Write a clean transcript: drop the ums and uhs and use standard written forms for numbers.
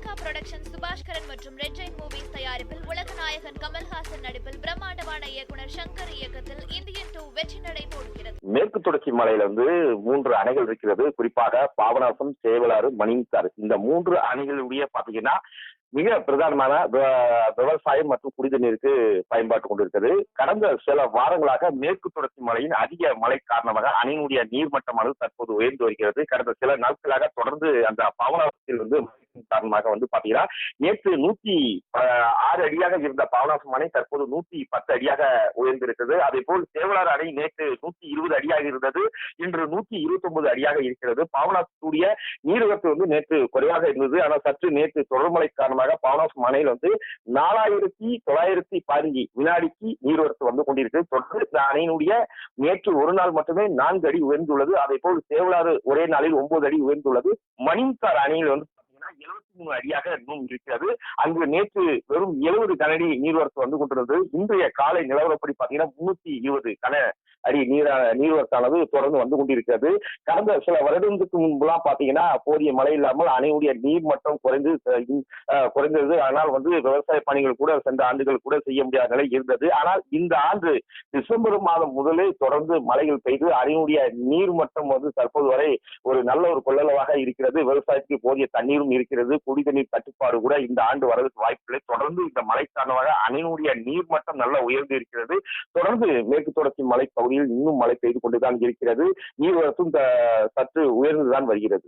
Lyca production Subaskaran மற்றும் red Jain movies தயாரிப்பில் உலக நாயகன் கமல்ஹாசன் நடிப்பில் பிரம்மாண்டமான இயக்குனர் சங்கர் இயக்கத்தில் இந்தியன் 2 வெற்றி நடை போடுகிறது. மேற்கு தொடர்ச்சி மலையில 3 அணைகள் இருக்கிறது. குறிப்பாக பாபநாசம், சேவலாறு, மணிமுத்தாறு. இந்த 3 அணைகளுடைய பாத்தீங்கன்னா மிக பிரதானமான விவசாயம் மற்றும் குடிநீருக்கு பயன்பாட்டு கொண்டிருக்கிறது. கடந்த சில வாரங்களாக மேற்கு தொடர்ச்சி மலையின் அதிக மழை காரணமாக அணையினுடைய நீர்மட்டமானது தற்போது உயர்ந்து வருகிறது. கடந்த சில நாட்களாக தொடர்ந்து அந்த பாபநாசத்தில் காரணமாக பாத்தீங்கன்னா நேற்று 106 அடியாக இருந்த பாபநாசம் அணை தற்போது 110 அடியாக உயர்ந்திருக்கிறது. அதே போல் சேவலாறு அணை நேற்று 120 அடியாக இருந்தது, இன்று 129 அடியாக இருக்கிறது. பாபநாசத்துடைய நீர்வரத்து நேற்று குறைவாக இருந்தது. ஆனால் சற்று நேற்று தொடர்மழை காரணமாக பாபநாசம் அணையில் 4915 வினாடிக்கு நீர்வரத்து கொண்டிருக்கிறது. தொடர்ந்து இந்த அணையினுடைய நேற்று ஒரு நாள் மட்டுமே 4 அடி உயர்ந்துள்ளது. அதே போல் சேவலாறு ஒரே நாளில் 9 அடி உயர்ந்துள்ளது. மணிமுத்தாறு அணையில் 73 அடியாக இன்னும் இருக்கிறது. அங்கு நேற்று வெறும் 70 கனஅடி நீர்வரத்து கொண்டிருந்தது. இன்றைய காலை நிலவரப்படி பாத்தீங்கன்னா 320 கன அடி நீர்வரத்தானது தொடர்ந்து கொண்டிருக்கிறது. கடந்த சில வருடங்களுக்கு முன்பெல்லாம் பாத்தீங்கன்னா போதிய மழை இல்லாமல் அணையுடைய நீர் மட்டம் குறைந்தது. ஆனால் விவசாய பணிகள் கூட சென்ற ஆண்டுகள் கூட செய்ய முடியாத நிலை இருந்தது. ஆனால் இந்த ஆண்டு டிசம்பர் மாதம் முதலே தொடர்ந்து மழைகள் பெய்து அணையுடைய நீர் மட்டம் தற்போது வரை ஒரு நல்ல ஒரு கொள்ளளவாக இருக்கிறது. விவசாயத்துக்கு போதிய தண்ணீரும் இருக்கிறது. குடிநீர் தட்டுப்பாடு கூட இந்த ஆண்டு வரதுக்கு வாய்ப்பில்லை. தொடர்ந்து இந்த மழை காரணமாக அணையினுடைய நீர் மட்டம் நல்லா உயர்ந்து இருக்கிறது. தொடர்ந்து மேற்கு தொடர்ச்சி மலை பகுதியில் இன்னும் மழை பெய்து கொண்டுதான் இருக்கிறது. நீர்வரத்தும் சற்று உயர்ந்துதான் வருகிறது.